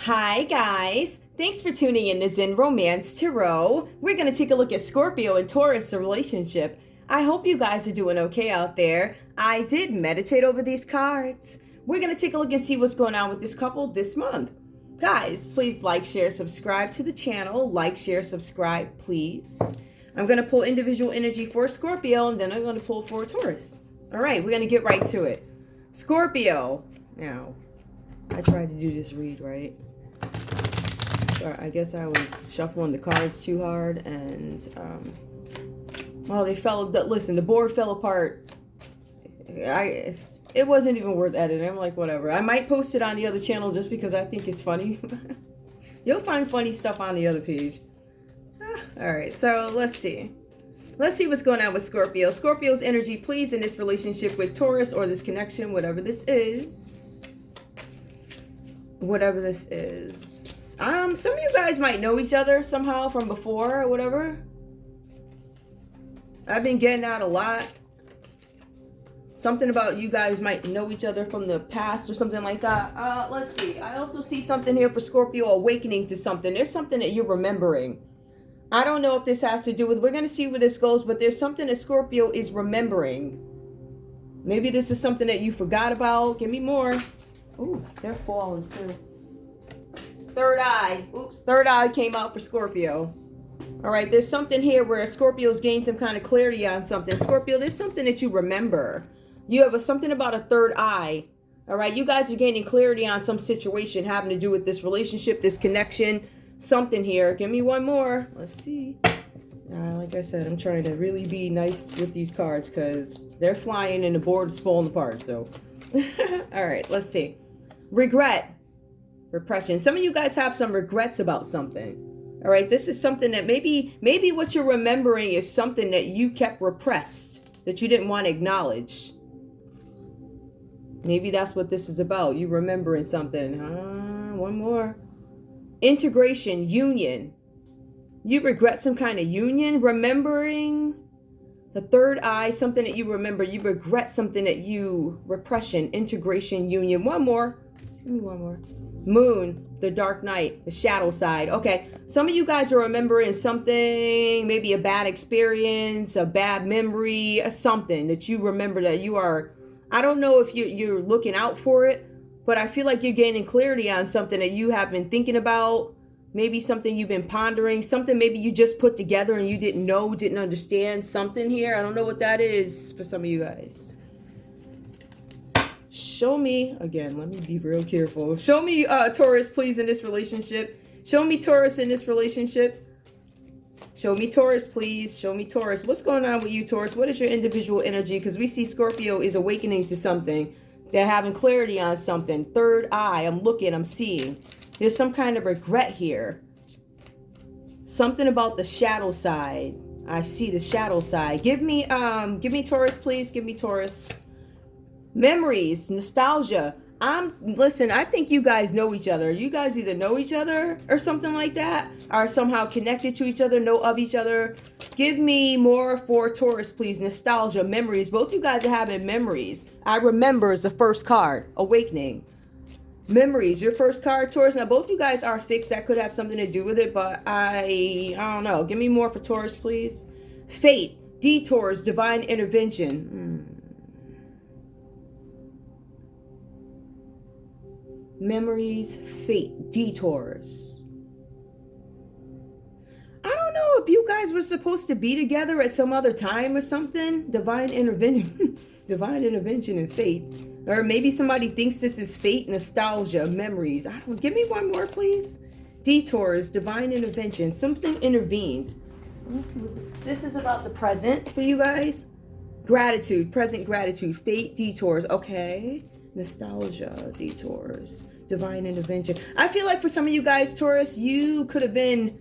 Hi guys, thanks for tuning in to Zen Romance Tarot. We're going to take a look at Scorpio and Taurus relationship. I hope you guys are doing okay out there. I did meditate over these cards. We're going to take a look and see what's going on with this couple this month. Guys, please like, share, subscribe to the channel. Like, share, subscribe, please. I'm going to pull individual energy for Scorpio and then I'm going to pull for Taurus. All right, we're going to get right to it. Scorpio. Now, I tried to do this read, right? I guess I was shuffling the cards too hard and, well, they fell, listen, the board fell apart. It wasn't even worth editing. I'm like, whatever. I might post it on the other channel just because I think it's funny. You'll find funny stuff on the other page. All right, so let's see. Let's see what's going on with Scorpio. Scorpio's energy, please, in this relationship with Taurus or this connection, whatever this is. Whatever this is. Some of you guys might know each other somehow from before or whatever. I've been getting that a lot. Something about you guys might know each other from the past or something like that. Let's see. I also see something here for Scorpio, awakening to something. There's something that you're remembering. I don't know if this has to do with, we're going to see where this goes, but there's something that Scorpio is remembering. Maybe this is something that you forgot about. Give me more. Ooh, they're falling too. Third eye. Oops, third eye came out for Scorpio. All right, there's something here where Scorpio's gained some kind of clarity on something. Scorpio, there's something that you remember. You have something about a third eye. All right, you guys are gaining clarity on some situation having to do with this relationship, this connection, something here. Give me one more. Let's see. Like I said, I'm trying to really be nice with these cards because they're flying and the board is falling apart. So, all right, let's see. Regret. Repression. Some of you guys have some regrets about something. All right, this is something that maybe what you're remembering is something that you kept repressed, that you didn't want to acknowledge. Maybe that's what this is about. You remembering something. One more. Integration, union. You regret some kind of union, remembering the third eye, something that you remember. You regret something that you, repression, integration, union. One more. Give me one more. Moon, the dark night, the shadow side. Okay, some of you guys are remembering something, maybe a bad experience, a bad memory, something that you remember that you are, I don't know if you're looking out for it, but I feel like you're gaining clarity on something that you have been thinking about, maybe something you've been pondering, something maybe you just put together and you didn't know, didn't understand something here. I don't know what that is for some of you guys. Show me, again, let me be real careful. Show me Taurus, please, in this relationship. Show me Taurus in this relationship. Show me Taurus, please. Show me Taurus. What's going on with you, Taurus? What is your individual energy? Because we see Scorpio is awakening to something. They're having clarity on something. Third eye, I'm looking, I'm seeing. There's some kind of regret here. Something about the shadow side. I see the shadow side. Give me Taurus, please. Give me Taurus. Memories, nostalgia. Listen, I think you guys know each other. You guys either know each other or something like that, are somehow connected to each other, know of each other. Give me more for Taurus, please. Nostalgia, memories. Both you guys are having memories. I remember is the first card, awakening. Memories, your first card, Taurus. Now, both you guys are fixed. That could have something to do with it, but I don't know. Give me more for Taurus, please. Fate, detours, divine intervention. Memories, fate, detours. I don't know if you guys were supposed to be together at some other time or something. Divine intervention. Divine intervention and fate. Or maybe somebody thinks this is fate, nostalgia, memories. I don't. Give me one more, please. Detours, divine intervention. Something intervened. Let's see what this is about the present for you guys. Gratitude, present gratitude, fate, detours. Okay. Nostalgia, detours, divine intervention. I feel like for some of you guys, Taurus, you could have been,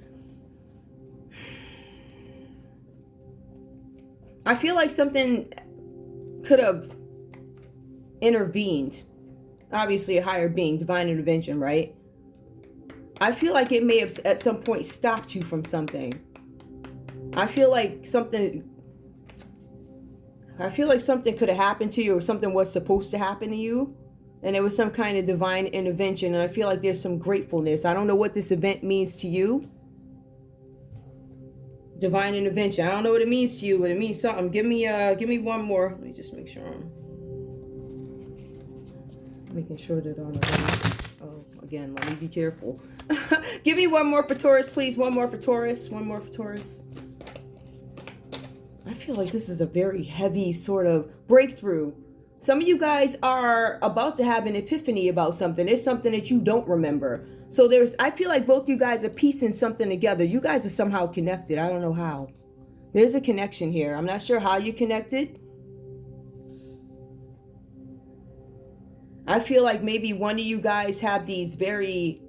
I feel like something could have intervened. Obviously a higher being, divine intervention, right? I feel like it may have at some point stopped you from something. I feel like something could have happened to you, or something was supposed to happen to you. And it was some kind of divine intervention. And I feel like there's some gratefulness. I don't know what this event means to you. Divine intervention. I don't know what it means to you, but it means something. Give me one more. Let me just make sure I'm making sure that I'm again, let me be careful. Give me one more for Taurus, please. One more for Taurus. One more for Taurus. I feel like this is a very heavy sort of breakthrough. Some of you guys are about to have an epiphany about something. It's something that you don't remember. So I feel like both you guys are piecing something together. You guys are somehow connected. I don't know how. There's a connection here. I'm not sure how you connected. I feel like maybe one of you guys have these very,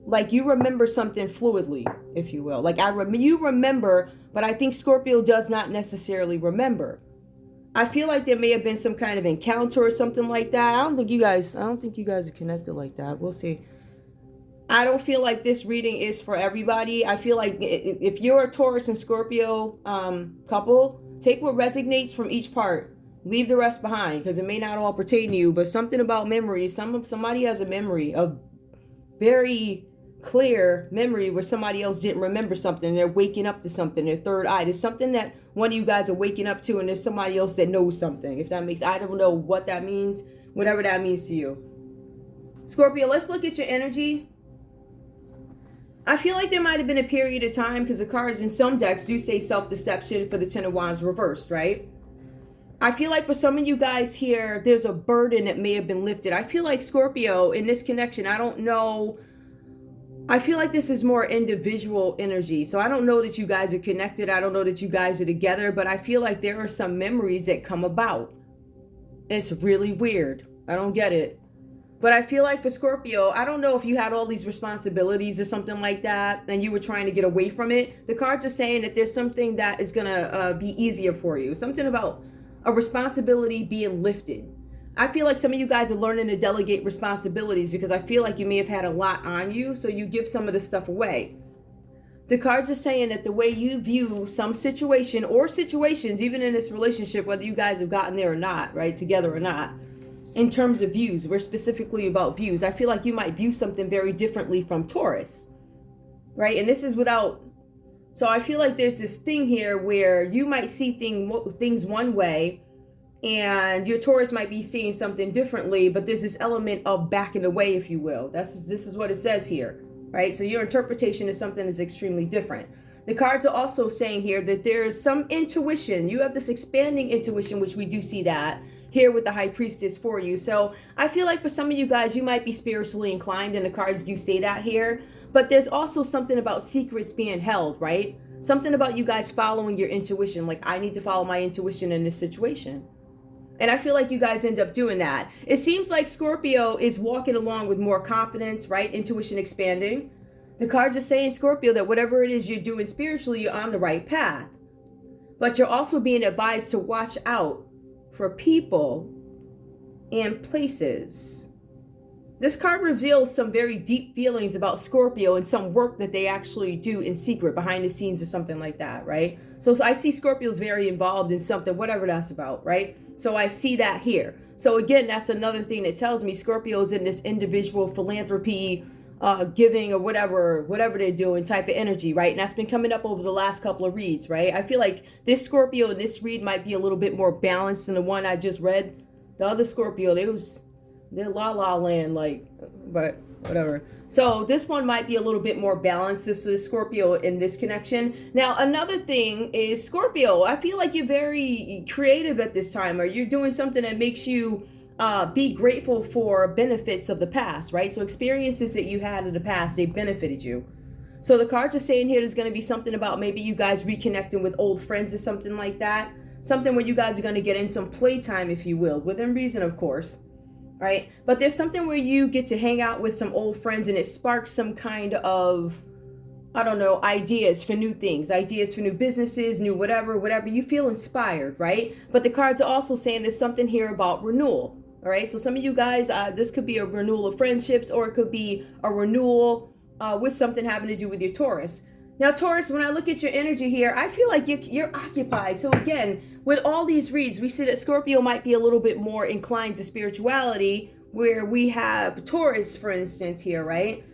like you remember something fluidly, if you will. Like you remember, but I think Scorpio does not necessarily remember. I feel like there may have been some kind of encounter or something like that. I don't think you guys are connected like that. We'll see. I don't feel like this reading is for everybody. I feel like if you're a Taurus and Scorpio couple, take what resonates from each part. Leave the rest behind because it may not all pertain to you, but something about memory. Somebody has a memory, a very clear memory where somebody else didn't remember something. They're waking up to something. Their third eye. There's something that one of you guys are waking up to, and there's somebody else that knows something. If that makes, I don't know what that means. Whatever that means to you, Scorpio. Let's look at your energy. I feel like there might have been a period of time because the cards in some decks do say self-deception for the Ten of Wands reversed, right? I feel like for some of you guys here, there's a burden that may have been lifted. I feel like Scorpio in this connection, I don't know. I feel like this is more individual energy. So I don't know that you guys are connected. I don't know that you guys are together, but I feel like there are some memories that come about. It's really weird. I don't get it. But I feel like for Scorpio, I don't know if you had all these responsibilities or something like that and you were trying to get away from it. The cards are saying that there's something that is going to be easier for you. Something about a responsibility being lifted. I feel like some of you guys are learning to delegate responsibilities because I feel like you may have had a lot on you, so you give some of this stuff away. The cards are saying that the way you view some situation or situations, even in this relationship, whether you guys have gotten there or not, right, together or not, in terms of views, we're specifically about views. I feel like you might view something very differently from Taurus, right? And this is without, so I feel like there's this thing here where you might see things one way, and your Taurus might be seeing something differently, but there's this element of backing away, if you will. This is what it says here, right? So your interpretation of something is extremely different. The cards are also saying here that there's some intuition. You have this expanding intuition, which we do see that here with the High Priestess for you. So I feel like for some of you guys, you might be spiritually inclined, and the cards do say that here. But there's also something about secrets being held, right? Something about you guys following your intuition. Like, I need to follow my intuition in this situation. And I feel like you guys end up doing that. It seems like Scorpio is walking along with more confidence, right? Intuition expanding. The cards are saying, Scorpio, that whatever it is you're doing spiritually, you're on the right path. But you're also being advised to watch out for people and places. This card reveals some very deep feelings about Scorpio and some work that they actually do in secret, behind the scenes or something like that, right? So I see Scorpio's very involved in something, whatever that's about, right? So I see that here. So again, that's another thing that tells me Scorpio's in this individual philanthropy, giving or whatever they're doing type of energy, right? And that's been coming up over the last couple of reads, right? I feel like this Scorpio in this read might be a little bit more balanced than the one I just read. The other Scorpio, they're la land, like, but whatever. So this one might be a little bit more balanced. This is Scorpio in this connection. Now, another thing is Scorpio. I feel like you're very creative at this time, or you're doing something that makes you be grateful for benefits of the past, right? So experiences that you had in the past, they benefited you. So the cards are saying here there's going to be something about maybe you guys reconnecting with old friends or something like that. Something where you guys are going to get in some playtime, if you will, within reason, of course. Right? But there's something where you get to hang out with some old friends and it sparks some kind of, I don't know, ideas for new things, ideas for new businesses, new whatever, you feel inspired, right? But the cards are also saying there's something here about renewal. All right. So some of you guys, this could be a renewal of friendships, or it could be a renewal with something having to do with your Taurus. Now, Taurus, when I look at your energy here, I feel like you're occupied. So again, with all these reads, we see that Scorpio might be a little bit more inclined to spirituality, where we have Taurus, for instance, here, right?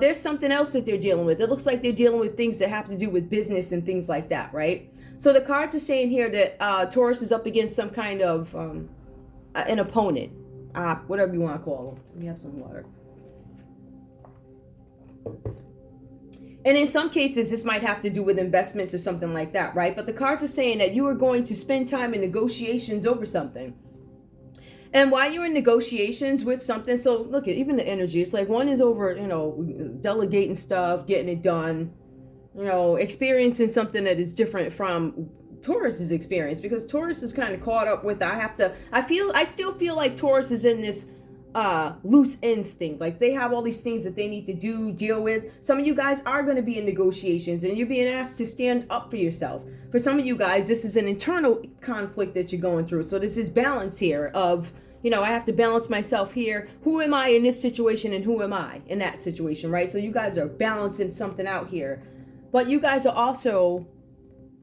There's something else that they're dealing with. It looks like they're dealing with things that have to do with business and things like that, right? So the cards are saying here that Taurus is up against some kind of an opponent, whatever you want to call them. Let me have some water. And in some cases, this might have to do with investments or something like that, right? But the cards are saying that you are going to spend time in negotiations over something. And while you're in negotiations with something, so look at even the energy. It's like one is over, delegating stuff, getting it done, experiencing something that is different from Taurus's experience, because Taurus is kind of caught up with, I still feel like Taurus is in this loose ends thing. Like they have all these things that they need to deal with. Some of you guys are going to be in negotiations and you're being asked to stand up for yourself. For some of you guys, this is an internal conflict that you're going through. So this is balance here of, I have to balance myself here. Who am I in this situation and who am I in that situation, right? So you guys are balancing something out here. But you guys are also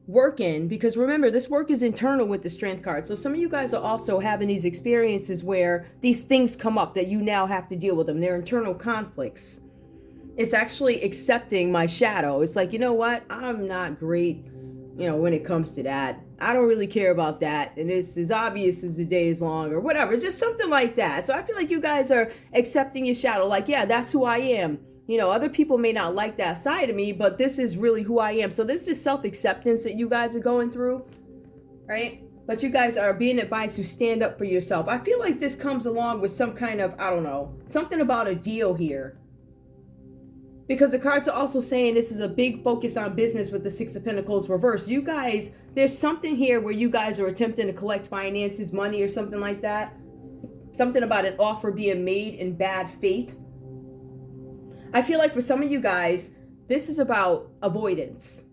working, because remember, this work is internal with the Strength card. So some of you guys are also having these experiences where these things come up that you now have to deal with them. They're internal conflicts. It's actually accepting my shadow. It's like, you know what? I'm not great, when it comes to that. I don't really care about that. And it's as obvious as the day is long or whatever. Just something like that. So I feel like you guys are accepting your shadow. Like, yeah, that's who I am. Other people may not like that side of me, but this is really who I am. So this is self-acceptance that you guys are going through, right? But you guys are being advised to stand up for yourself. I feel like this comes along with some kind of, something about a deal here. Because the cards are also saying this is a big focus on business with the Six of Pentacles reversed. You guys, there's something here where you guys are attempting to collect finances, money or something like that. Something about an offer being made in bad faith. I feel like for some of you guys, this is about avoidance.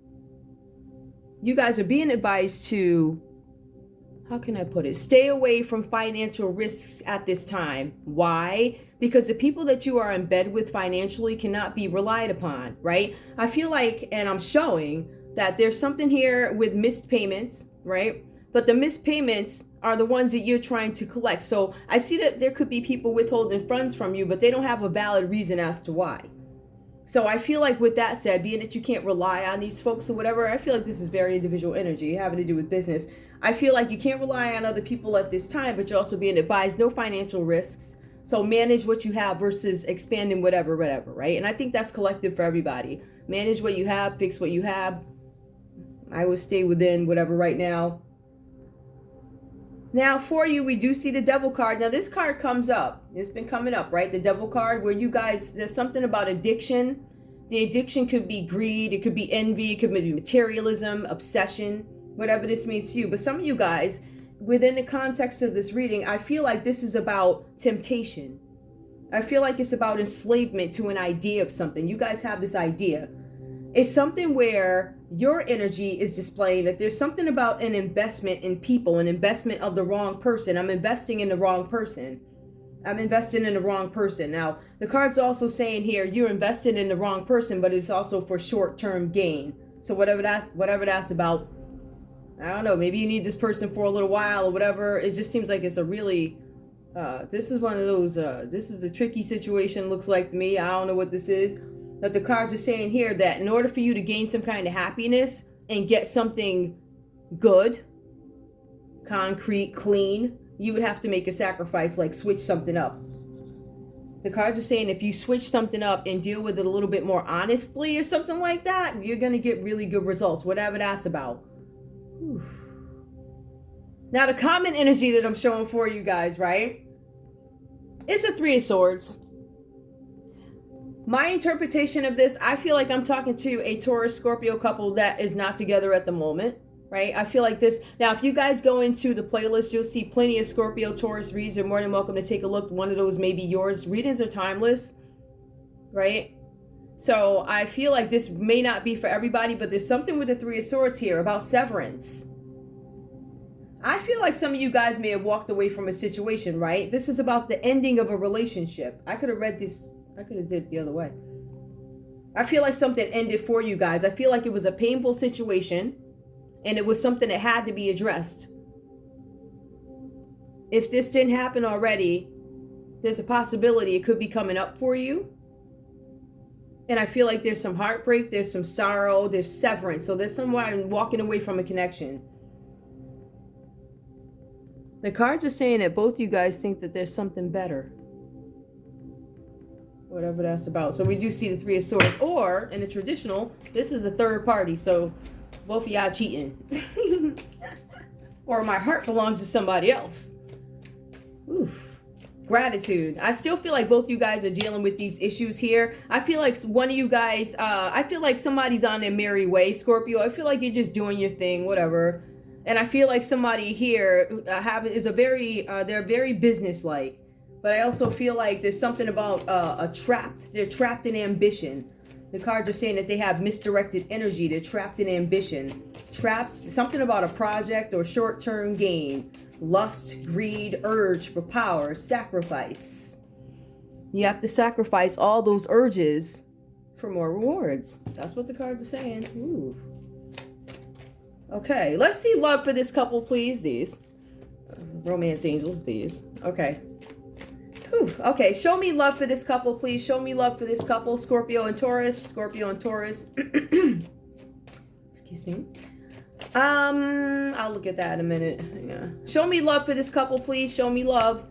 You guys are being advised to, how can I put it? Stay away from financial risks at this time. Why? Because the people that you are in bed with financially cannot be relied upon, right? I feel like, and I'm showing that there's something here with missed payments, right? But the missed payments are the ones that you're trying to collect. So I see that there could be people withholding funds from you, but they don't have a valid reason as to why. So I feel like with that said, being that you can't rely on these folks or whatever, I feel like this is very individual energy having to do with business. I feel like you can't rely on other people at this time, but you're also being advised no financial risks. So manage what you have versus expanding whatever, right? And I think that's collective for everybody. Manage what you have, fix what you have. I would stay within whatever right now. Now for you, we do see the Devil card. Now this card comes up. It's been coming up, right? The Devil card, where you guys, there's something about addiction. The addiction could be greed. It could be envy. It could be materialism, obsession, whatever this means to you. But some of you guys, within the context of this reading, I feel like this is about temptation. I feel like it's about enslavement to an idea of something. You guys have this idea. It's something where your energy is displaying that there's something about an investment in people, an investment of the wrong person. I'm investing in the wrong person. I'm investing in the wrong person. Now, the card's also saying here, you're invested in the wrong person, but it's also for short-term gain. So whatever that's about, I don't know, maybe you need this person for a little while or whatever. It just seems like it's a really, this is one of those, this is a tricky situation, looks like to me. I don't know what this is. But the cards are saying here that in order for you to gain some kind of happiness and get something good, concrete, clean, you would have to make a sacrifice, like switch something up. The cards are saying if you switch something up and deal with it a little bit more honestly or something like that, you're going to get really good results, whatever that's about. Whew. Now the common energy that I'm showing for you guys, right? It's a Three of Swords. My interpretation of this, I feel like I'm talking to a Taurus Scorpio couple that is not together at the moment, right? I feel like this. Now, if you guys go into the playlist, you'll see plenty of Scorpio Taurus reads. You're more than welcome to take a look. One of those may be yours. Readings are timeless, right? So I feel like this may not be for everybody, but there's something with the Three of Swords here about severance. I feel like some of you guys may have walked away from a situation, right? This is about the ending of a relationship. I could have read this. I could have did it the other way. I feel like something ended for you guys. I feel like it was a painful situation and it was something that had to be addressed. If this didn't happen already, there's a possibility it could be coming up for you. And I feel like there's some heartbreak, there's some sorrow, there's severance. So there's someone walking away from a connection. The cards are saying that both you guys think that there's something better. Whatever that's about. So we do see the Three of Swords. Or, in the traditional, this is a third party. So both of y'all cheating. Or my heart belongs to somebody else. Oof. Gratitude. I still feel like both you guys are dealing with these issues here. I feel like one of you guys, I feel like somebody's on their merry way, Scorpio. I feel like you're just doing your thing, whatever. And I feel like somebody here they're very businesslike. But I also feel like there's something about they're trapped in ambition. The cards are saying that they have misdirected energy. They're trapped in ambition. Trapped, something about a project or short-term gain. Lust, greed, urge for power, sacrifice. You have to sacrifice all those urges for more rewards. That's what the cards are saying. Ooh. Okay, let's see love for this couple, please. These romance angels, these. Okay. Whew. Okay, show me love for this couple, please. Show me love for this couple. Scorpio and Taurus. Scorpio and Taurus. Excuse me. I'll look at that in a minute. Yeah. Show me love for this couple, please. Show me love.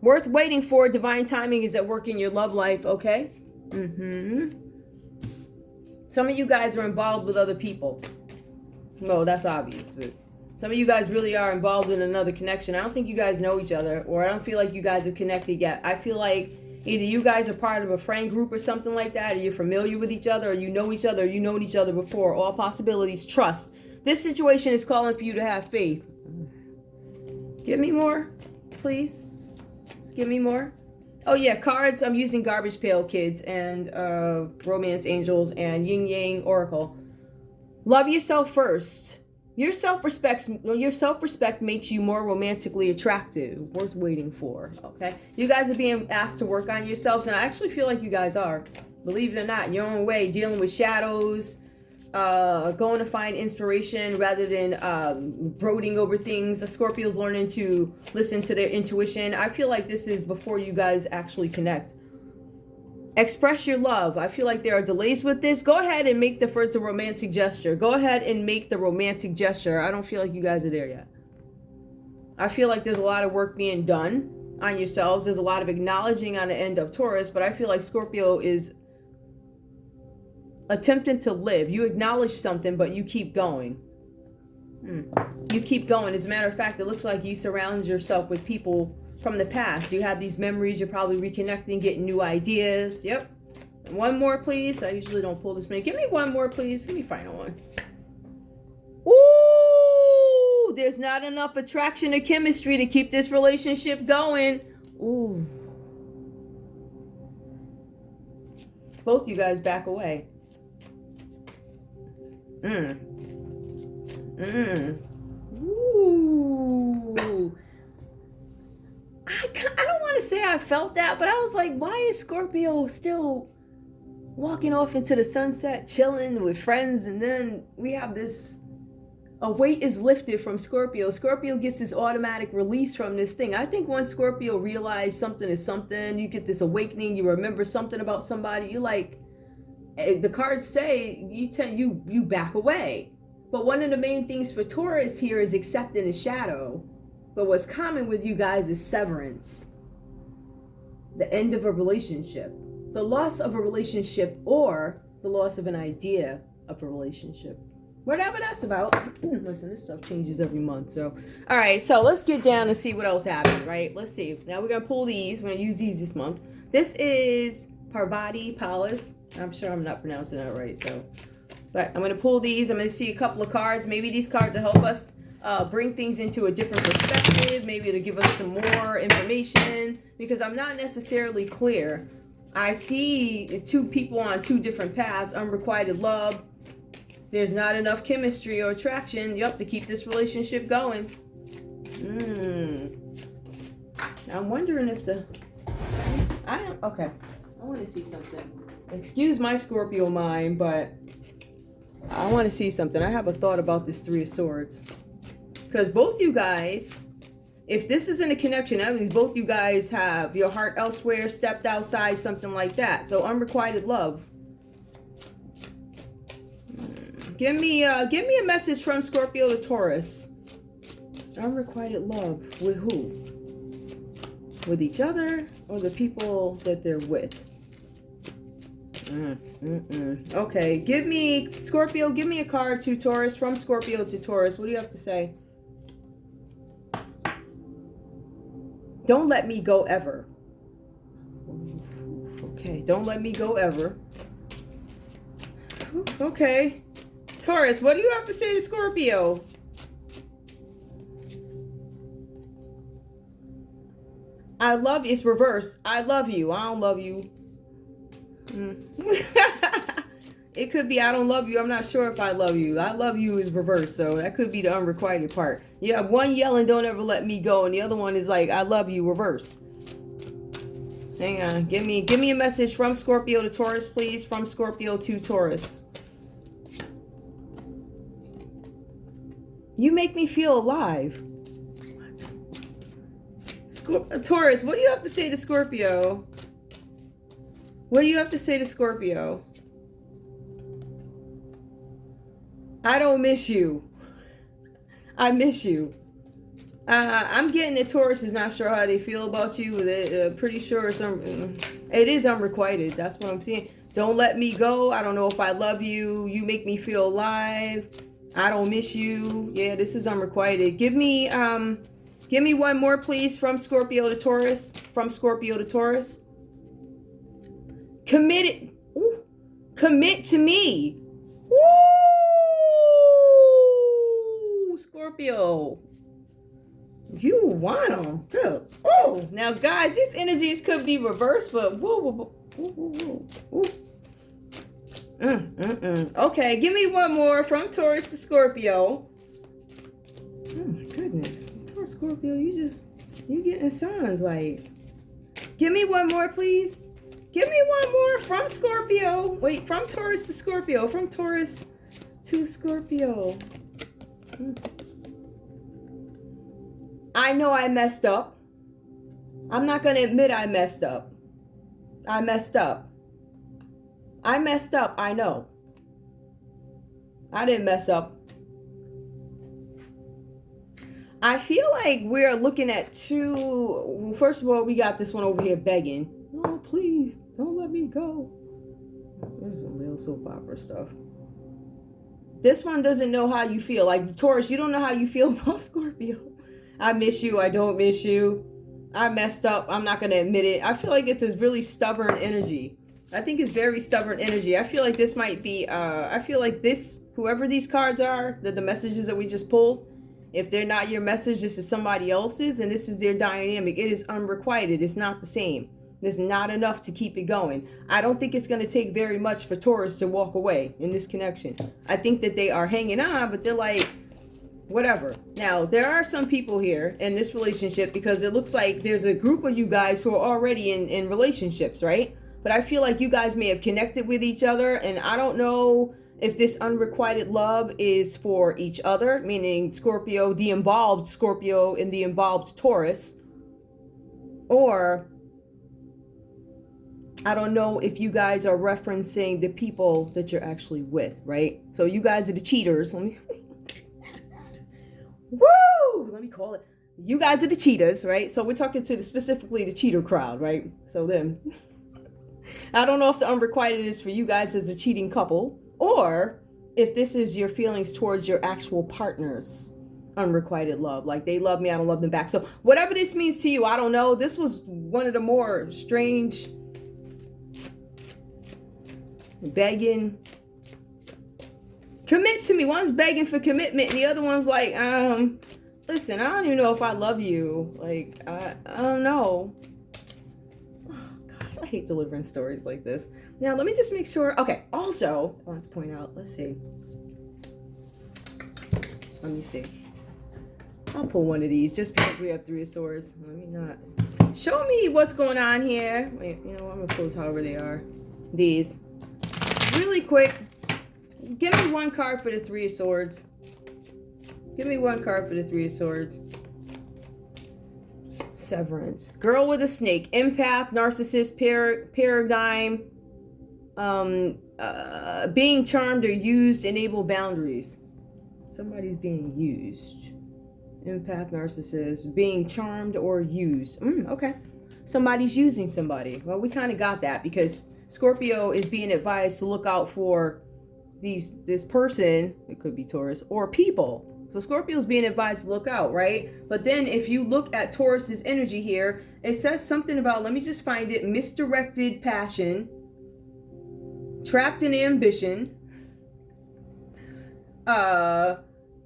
Worth waiting for. Divine timing is at work in your love life, okay? Some of you guys are involved with other people. No, that's obvious, but some of you guys really are involved in another connection. I don't think you guys know each other, or I don't feel like you guys are connected yet. I feel like either you guys are part of a friend group or something like that, or you're familiar with each other, or you know each other, or you've known each other before. All possibilities. Trust. This situation is calling for you to have faith. Give me more, please. Give me more. Oh yeah, cards. I'm using Garbage Pail Kids and Romance Angels and Yin Yang Oracle. Love yourself first. Your self-respect makes you more romantically attractive. Worth waiting for. Okay, you guys are being asked to work on yourselves, and I actually feel like you guys are. Believe it or not, in your own way, dealing with shadows. Going to find inspiration rather than brooding over things. The Scorpio's learning to listen to their intuition. I feel like this is before you guys actually connect. Express your love. I feel like there are delays with this. Go ahead and make the first romantic gesture. Go ahead and make the romantic gesture. I don't feel like you guys are there yet. I feel like there's a lot of work being done on yourselves. There's a lot of acknowledging on the end of Taurus, but I feel like Scorpio is attempting to live. You acknowledge something, but you keep going. You keep going. As a matter of fact, it looks like you surround yourself with people from the past. You have these memories. You're probably reconnecting, getting new ideas. Yep. One more, please. I usually don't pull this many. Give me one more, please. Give me final one. Ooh, there's not enough attraction or chemistry to keep this relationship going. Ooh. Both you guys back away. Ooh. I don't want to say I felt that, but I was like, why is Scorpio still walking off into the sunset, chilling with friends? And then we have this, a weight is lifted from Scorpio. Scorpio gets this automatic release from this thing. I think once Scorpio realizes something is something, you get this awakening, you remember something about somebody, you like, the cards say you back away. But one of the main things for Taurus here is accepting the shadow. But what's common with you guys is severance. The end of a relationship. The loss of a relationship, or the loss of an idea of a relationship. Whatever that's about. Listen, this stuff changes every month. So, all right. So let's get down and see what else happened, right? Let's see. Now we're going to pull these. We're going to use these this month. This is Parvati Palas. I'm sure I'm not pronouncing that right. So, but I'm going to pull these. I'm going to see a couple of cards. Maybe these cards will help us bring things into a different perspective. Maybe it'll give us some more information, because I'm not necessarily clear. I see two people on two different paths. Unrequited love. There's not enough chemistry or attraction, to keep this relationship going. I'm wondering if okay. I want to see something. Excuse my Scorpio mind, but I want to see something. I have a thought about this Three of Swords. Because both you guys, if this isn't a connection, that means both you guys have your heart elsewhere, stepped outside, something like that. So unrequited love. Give me a message from Scorpio to Taurus. Unrequited love with who? With each other or the people that they're with? Okay, give me, Scorpio, give me a card to Taurus, from Scorpio to Taurus. What do you have to say? Don't let me go ever. Okay, don't let me go ever. Okay. Taurus, what do you have to say to Scorpio? I love you. It's reversed. I love you. I don't love you. It could be I don't love you. I'm not sure if I love you. I love you is reversed, so that could be the unrequited part. You have one yelling, don't ever let me go, and the other one is like, I love you, reversed. Hang on. Give me a message from Scorpio to Taurus, please. From Scorpio to Taurus. You make me feel alive. What? Taurus, what do you have to say to Scorpio? What do you have to say to Scorpio? I don't miss you. I miss you. I'm getting that Taurus is not sure how they feel about you. Pretty sure it is unrequited. That's what I'm seeing. Don't let me go. I don't know if I love you. You make me feel alive. I don't miss you. Yeah, this is unrequited. Give me one more, please, from Scorpio to Taurus. From Scorpio to Taurus. Committed. Ooh, commit to me. Woo! Scorpio. You want them. Oh, now guys, these energies could be reversed, but whoa. Okay, give me one more from Taurus to Scorpio. Oh my goodness. Taurus, Scorpio, you getting signs like. Give me one more, please. Give me one more from Scorpio. Wait, from Taurus to Scorpio. From Taurus to Scorpio. I know I messed up. I'm not going to admit I messed up. I messed up. I messed up. I know. I didn't mess up. I feel like we're looking at two. First of all, we got this one over here begging. Oh, please, don't let me go. This is some real soap opera stuff. This one doesn't know how you feel. Like, Taurus, you don't know how you feel about Scorpio. I miss you. I don't miss you. I messed up. I'm not going to admit it. I feel like it's this really stubborn energy. I think it's very stubborn energy. I feel like this might be, I feel like this, whoever these cards are, the messages that we just pulled, if they're not your message, this is somebody else's, and this is their dynamic. It is unrequited. It's not the same. There's not enough to keep it going. I don't think it's going to take very much for Taurus to walk away in this connection. I think that they are hanging on, but they're like, whatever. Now, there are some people here in this relationship, because it looks like there's a group of you guys who are already in relationships, right? But I feel like you guys may have connected with each other, and I don't know if this unrequited love is for each other, meaning Scorpio, the involved Scorpio and the involved Taurus, or I don't know if you guys are referencing the people that you're actually with, right? So you guys are the cheaters. Let me call it. You guys are the cheaters, right? So we're talking to specifically the cheater crowd, right? So them. I don't know if the unrequited is for you guys as a cheating couple, or if this is your feelings towards your actual partners. Unrequited love, like they love me, I don't love them back. So whatever this means to you, I don't know. This was one of the more strange begging. Commit to me. One's begging for commitment, and the other one's like, listen, I don't even know if I love you. Like, I don't know. Oh, gosh, I hate delivering stories like this. Now, let me just make sure. Okay, also, I want to point out, let's see. Let me see. I'll pull one of these just because we have Three of Swords. Let me not. Show me what's going on here. Wait, you know what? I'm going to close however they are. these. Really quick, give me one card for the Three of Swords. Give me one card for the Three of Swords. Severance. Girl with a snake. Empath, narcissist, paradigm. Being charmed or used, enable boundaries. Somebody's being used. Empath, narcissist, being charmed or used. Okay. Somebody's using somebody. Well, we kind of got that because Scorpio is being advised to look out for this person, it could be Taurus, or people. So Scorpio is being advised to look out, right? But then if you look at Taurus's energy here, it says something about, let me just find it, misdirected passion, trapped in ambition,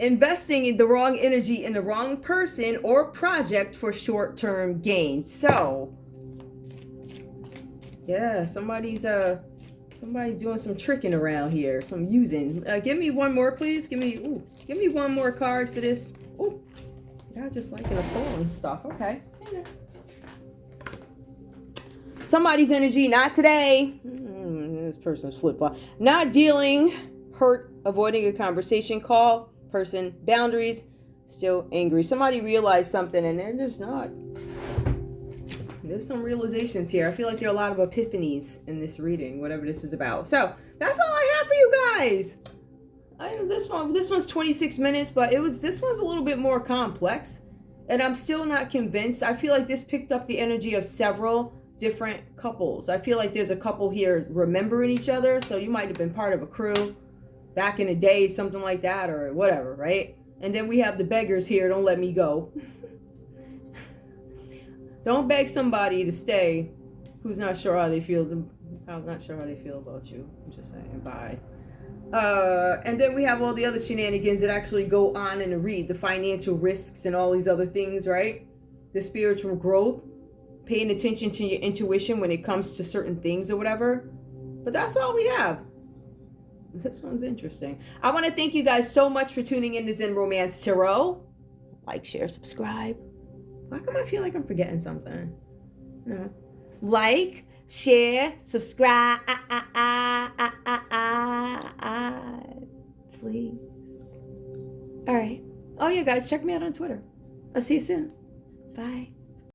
investing in the wrong energy in the wrong person or project for short-term gain. So, yeah, somebody's doing some tricking around here, some using. Give me one more, please. Give me one more card for this. Oh, y'all just liking the falling stuff. Okay. Somebody's energy, not today. This person's flip flop. Not dealing, hurt, avoiding a conversation, call, person, boundaries, still angry. Somebody realized something and they're just not. There's some realizations here. I feel like there are a lot of epiphanies in this reading, whatever this is about. So that's all I have for you guys. This one's 26 minutes, but this one's a little bit more complex, and I'm still not convinced. I feel like this picked up the energy of several different couples. I feel like there's a couple here remembering each other, so you might have been part of a crew back in the day, something like that, or whatever, right? And then we have the beggars here. Don't let me go. Don't beg somebody to stay who's not sure how they feel. I'm not sure how they feel about you. I'm just saying, bye. And then we have all the other shenanigans that actually go on in the read. The financial risks and all these other things, right? The spiritual growth. Paying attention to your intuition when it comes to certain things or whatever. But that's all we have. This one's interesting. I want to thank you guys so much for tuning in to Zen Romance Tarot. Like, share, subscribe. Why come I feel like I'm forgetting something? No. Like, share, subscribe. Please. All right. Oh, yeah, guys, check me out on Twitter. I'll see you soon. Bye.